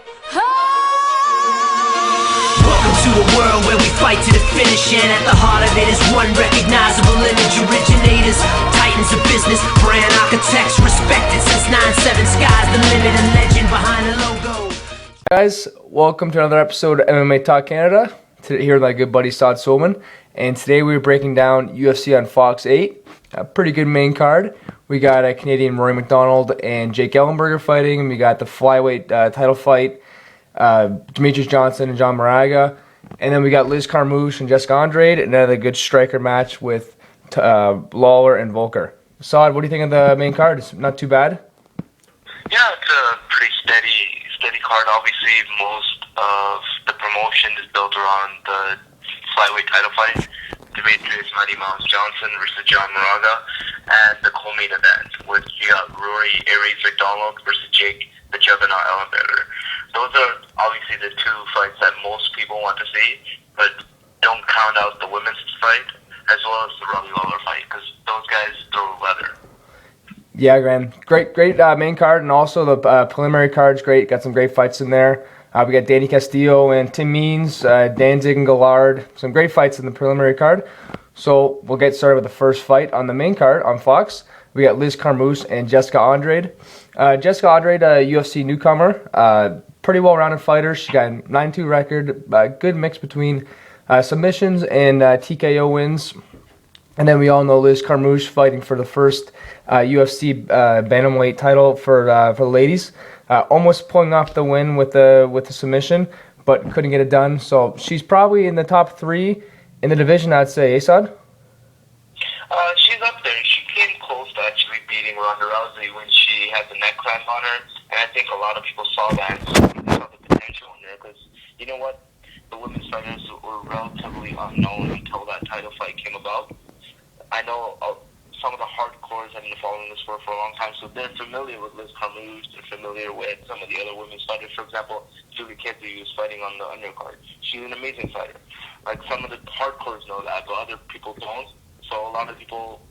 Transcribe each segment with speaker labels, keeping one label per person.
Speaker 1: Welcome to a world where we fight to the finish, and at the heart of it is one recognizable image. Originators, titans of business, brand architects, respected since 9/7. Sky's the limit, and legend behind the logo.
Speaker 2: Guys, welcome to another episode of MMA Talk Canada. Today, here with my good buddy Saad Solman, and today we're breaking down UFC on Fox 8. A pretty good main card. We got a Canadian Rory McDonald and Jake Ellenberger fighting, and we got the flyweight title fight, Demetrius Johnson and John Moraga, and then we got Liz Carmouche and Jessica Andrade, and another good striker match with Lawler and Volker. Saad, what do you think of the main card? It's not too bad.
Speaker 3: Yeah, it's a pretty steady card. Obviously, most of the promotion is built around the flyweight title fight, Demetrius Mighty Mouse Johnson versus John Moraga, and the co-main event, which you got Rory Aries McDonald versus Jake the Juggernaut Ellenberger. Those are obviously the two fights that most people want to see, but don't count out the women's fight as well as the Robbie Lawler fight, because those guys throw leather.
Speaker 2: Yeah, Graham. Great main card, and also the preliminary card's great. Got some great fights in there. We got Danny Castillo and Tim Means, Danzig and Gallard. Some great fights in the preliminary card. So we'll get started with the first fight on the main card on Fox. We got Liz Carmouche and Jessica Andrade. Jessica Andrade, a UFC newcomer, pretty well-rounded fighter. She got a 9-2 record, good mix between submissions and TKO wins. And then we all know Liz Carmouche fighting for the first UFC bantamweight title for the ladies. Almost pulling off the win with the submission, but couldn't get it done. So she's probably in the top 3 in the division, I'd say. Asad?
Speaker 3: She's up there. She came close to actually beating Ronda Rousey when she had the neck cramp on her, and I think a lot of people saw that and saw the potential in there, because you know what? The women's fighters were relatively unknown until that title fight came about. I know some of the hardcores have been following the sport for a long time, so they're familiar with Liz Carmouche, they're familiar with some of the other women's fighters. For example, Julie Kedzie, who's fighting on the undercard. She's an amazing fighter. Like, some of the hardcores know that, but other people don't. So a lot of people,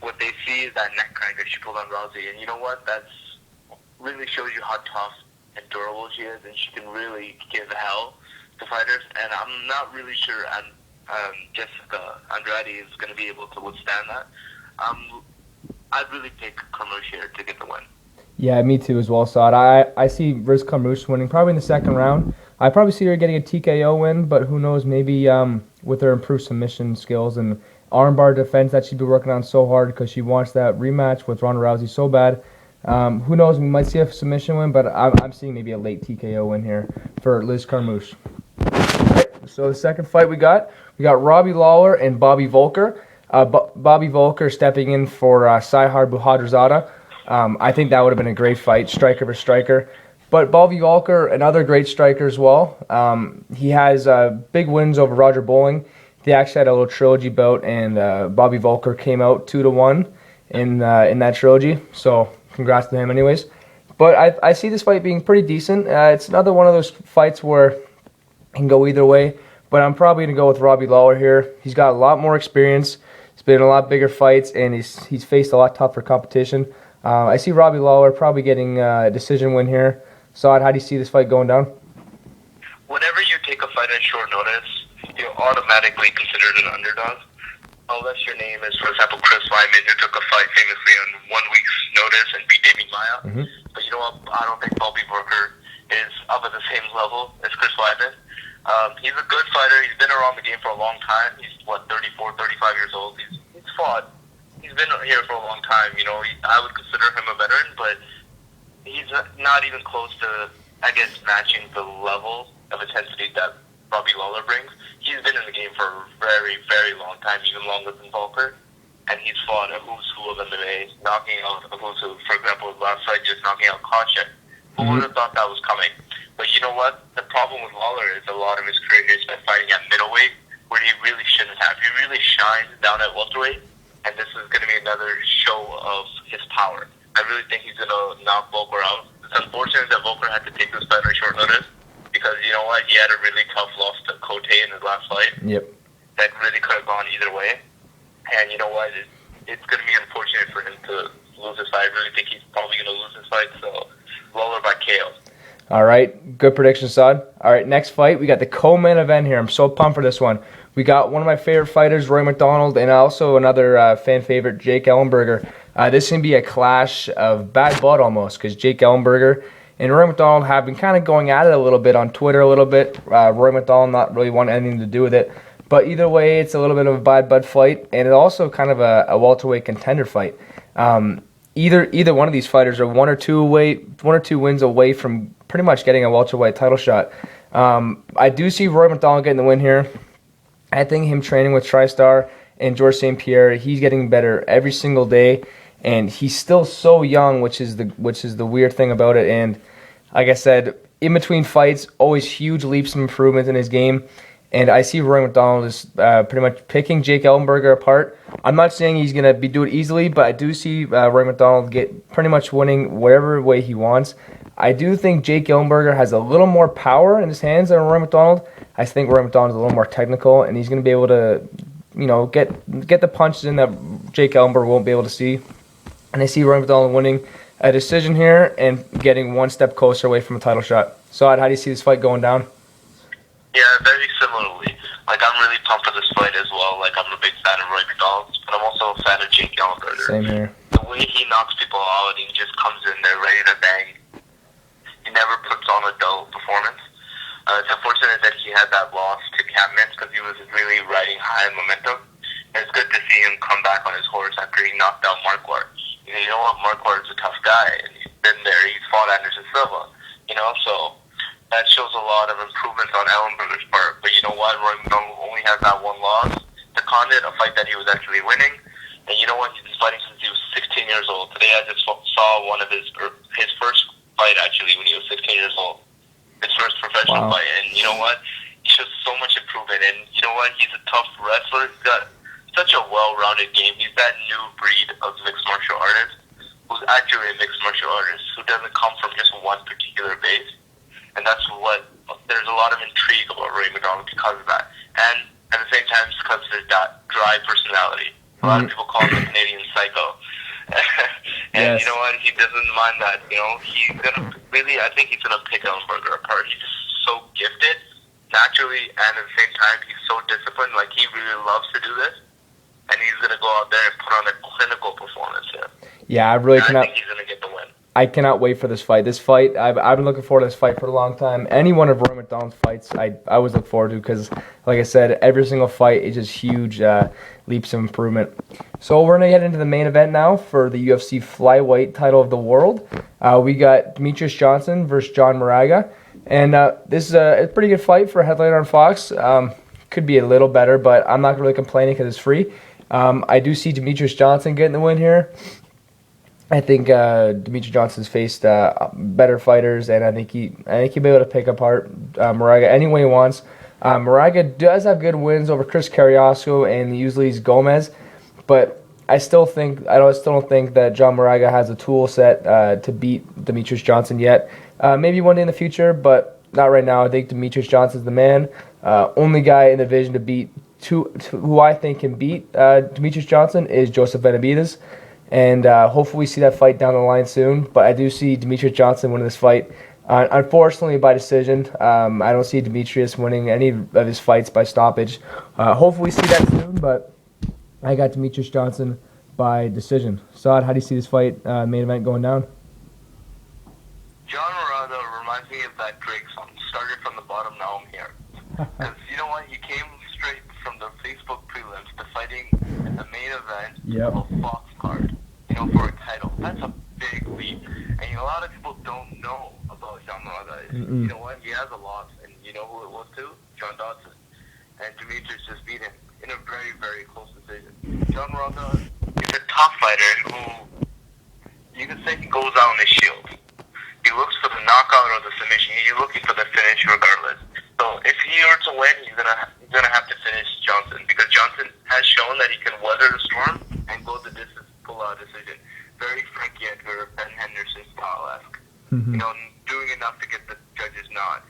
Speaker 3: what they see is that neck crank that she pulled on Rousey, and you know what? That's really shows you how tough and durable she is, and she can really give hell to fighters. And I'm not really sure Jessica Andrade is going to be able to withstand that. I'd really pick Carmouche here to get the win.
Speaker 2: Yeah, me too as well, Saad. I see Liz Carmouche winning probably in the second round. I probably see her getting a TKO win, but who knows, maybe with her improved submission skills and armbar defense that she's been working on so hard because she wants that rematch with Ronda Rousey so bad. Who knows, we might see a submission win, but I'm seeing maybe a late TKO win here for Liz Carmouche. Right, so the second fight we got Robbie Lawler and Bobby Volker. Bobby Volker stepping in for Sahar Buhadrzada. I think that would have been a great fight, striker versus striker. But Bobby Volker, another great striker as well. He has big wins over Roger Bowling. They actually had a little trilogy bout, and Bobby Volker came out 2-1 in that trilogy. So congrats to him anyways. But I see this fight being pretty decent. It's another one of those fights where it can go either way. But I'm probably going to go with Robbie Lawler here. He's got a lot more experience. He's been in a lot bigger fights, and he's faced a lot tougher competition. I see Robbie Lawler probably getting a decision win here. Saad, how do you see this fight going down?
Speaker 3: Whenever you take a fight at short notice, you're automatically considered an underdog. Unless your name is, for example, Chris Weidman, who took a fight famously on 1 week's notice and beat Damian Maia. Mm-hmm. But you know what? I don't think Bobby Volker is up at the same level as Chris Weidman. He's a good fighter. He's been around the game for a long time. He's, 34, 35 years old. He's fought. He's been here for a long time. You know, I would consider him a veteran, but he's not even close to, I guess, matching the level of intensity that Robbie Lawler brings. He's been in the game for a very, very long time, even longer than Volker, and he's fought a who's who of MMA, knocking out a who's who. For example, his last fight, just knocking out Koscheck. Who would have thought that was coming? But you know what? The problem with Lawler is a lot of his career he's been fighting at middleweight, where he really shouldn't have. He really shines down at welterweight, and this is going to be another show of his power. I really think he's going to knock Volker out. It's unfortunate that Volker had to take this fight on short notice, because you know what? He had a really tough loss to Cote in his last fight.
Speaker 2: Yep. That
Speaker 3: really could have gone either way. And you know what? It's going to be unfortunate for him to lose this fight. I really think he's probably going to lose this fight, so Lawler by KO.
Speaker 2: All right, good prediction, Sod. All right, next fight, we got the co-main event here. I'm so pumped for this one. We got one of my favorite fighters, Roy McDonald, and also another fan favorite, Jake Ellenberger. This can be a clash of bad blood almost, because Jake Ellenberger and Roy McDonald have been kind of going at it a little bit on Twitter a little bit. Roy McDonald not really wanting anything to do with it. But either way, it's a little bit of a bad blood fight, and it's also kind of a welterweight contender fight. Either one of these fighters are one or two wins away from pretty much getting a welterweight title shot. I do see Roy McDonald getting the win here. I think him training with TriStar and George St. Pierre, he's getting better every single day, and he's still so young, which is the weird thing about it. And like I said, in between fights, always huge leaps of improvement in his game. And I see Roy McDonald is pretty much picking Jake Ellenberger apart. I'm not saying he's going to do it easily, but I do see Roy McDonald get pretty much winning whatever way he wants. I do think Jake Ellenberger has a little more power in his hands than Roy McDonald. I think Roy McDonald is a little more technical, and he's going to be able to, get the punches in that Jake Ellenberger won't be able to see. And I see Roy McDonald winning a decision here and getting one step closer away from a title shot. Saad, how do you see this fight going down?
Speaker 3: Yeah, very similarly. Like, I'm really pumped for this fight as well. Like, I'm a big fan of Roy McDonald, but I'm also a fan of Jake Ellenberger.
Speaker 2: Same here.
Speaker 3: The way he knocks people out, he just comes in there ready to bang. He never puts on a dull performance. It's unfortunate that he had that loss to Capman because he was really riding high momentum. And it's good to see him come back on his horse after he knocked out Marquardt. You know what? Marquardt's a tough guy, and he's been there. He's fought Anderson Silva. So that shows a lot of improvements on Ellenberger's part. But you know what? Roy McDonald only has that one loss to Condit, a fight that he was actually winning. And you know what? He's been fighting since he was 16 years old. Today I just saw one of his first fight, actually, when he was 16 years old. His first professional fight. And you know what? He shows so much improvement. And you know what? He's a tough wrestler. He's got such a well-rounded game. He's that new breed of mixed martial artist who's actually a mixed martial artist who doesn't come from just one particular base. And that's there's a lot of intrigue about Roy McDonald because of that. And at the same time, it's because of his that dry personality. A lot of people call him the Canadian psycho. And
Speaker 2: yes.
Speaker 3: You know what? He doesn't mind that. He's going to I think he's going to pick Ellenberger apart. He's just so gifted naturally, and at the same time, he's so disciplined. Like, he really loves to do this. And he's going to go out there and put on a clinical performance here.
Speaker 2: Yeah, I think
Speaker 3: he's going to get the win.
Speaker 2: I cannot wait for this fight. I've been looking forward to this fight for a long time. Any one of Roy McDonald's fights, I always look forward to because, like I said, every single fight is just huge leaps of improvement. So we're going to get into the main event now for the UFC flyweight title of the world. We got Demetrius Johnson versus John Moraga. And this is a pretty good fight for a headliner on Fox. Could be a little better, but I'm not really complaining because it's free. I do see Demetrius Johnson getting the win here. I think Demetrius Johnson's faced better fighters, and I think he'll be able to pick apart Moraga any way he wants. Moraga does have good wins over Chris Carriazo and usually Gomez, but I still don't think that John Moraga has a tool set to beat Demetrius Johnson yet. Maybe one day in the future, but not right now. I think Demetrius Johnson's the man. Only guy in the division to beat who I think can beat Demetrius Johnson is Joseph Benavidez. And hopefully we see that fight down the line soon. But I do see Demetrius Johnson winning this fight. Unfortunately, by decision. I don't see Demetrius winning any of his fights by stoppage. Hopefully we see that soon, but I got Demetrius Johnson by decision. Saad, how do you see this fight main event going down?
Speaker 3: John Moraga reminds me of that Drake song, Started from the Bottom, Now I'm Here. Because you know what? He came straight from the Facebook prelims to fighting in the main event of a Fox card. For a title. That's a big leap. And a lot of people don't know about John Moraga. You know what? He has a loss. And you know who it was to? John Dodson. And Demetrius just beat him in a very, very close decision. John Moraga is a tough fighter who, you can say he goes out on his shield. He looks for the knockout or the submission. He's looking for the finish regardless. So if he were to win, he's gonna have to finish Johnson, because Johnson has shown that he can weather the storm and go the distance. Decision. Very Frankie Edgar, Ben Henderson style-esque. Doing enough to get the judge's nod.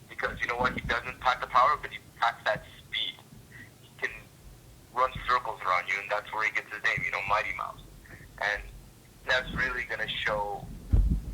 Speaker 3: Because you know what? He doesn't pack the power, but he packs that speed. He can run circles around you, and that's where he gets his name, Mighty Mouse. And that's really going to show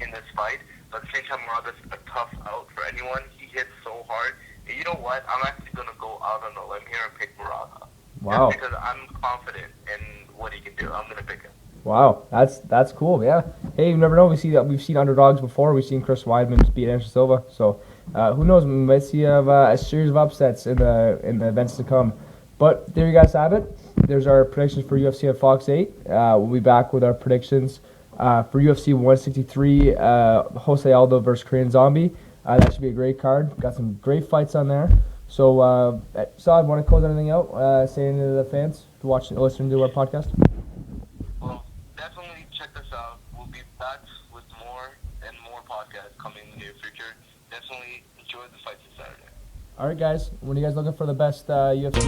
Speaker 3: in this fight. but at the same time, Moraga's a tough out for anyone. He hits so hard. And you know what? I'm actually going to go out on a limb here and pick Moraga.
Speaker 2: Wow.
Speaker 3: Just because I'm confident in what he can do. I'm going to pick him.
Speaker 2: Wow, that's cool. Yeah. Hey, you never know. We've seen underdogs before. We've seen Chris Weidman beat Anderson Silva. So who knows? We might see a series of upsets in the events to come. But there you guys have it. There's our predictions for UFC at Fox 8. We'll be back with our predictions for UFC 163. Jose Aldo versus Korean Zombie. That should be a great card. Got some great fights on there. So, Saad, want to close anything out? Saying to the fans to watch, listen to our podcast.
Speaker 3: Well, definitely check us out. We'll be back with more and more podcasts coming in the near future. Definitely enjoy the fights this Saturday.
Speaker 2: All right, guys. When are you guys looking for the best UFC?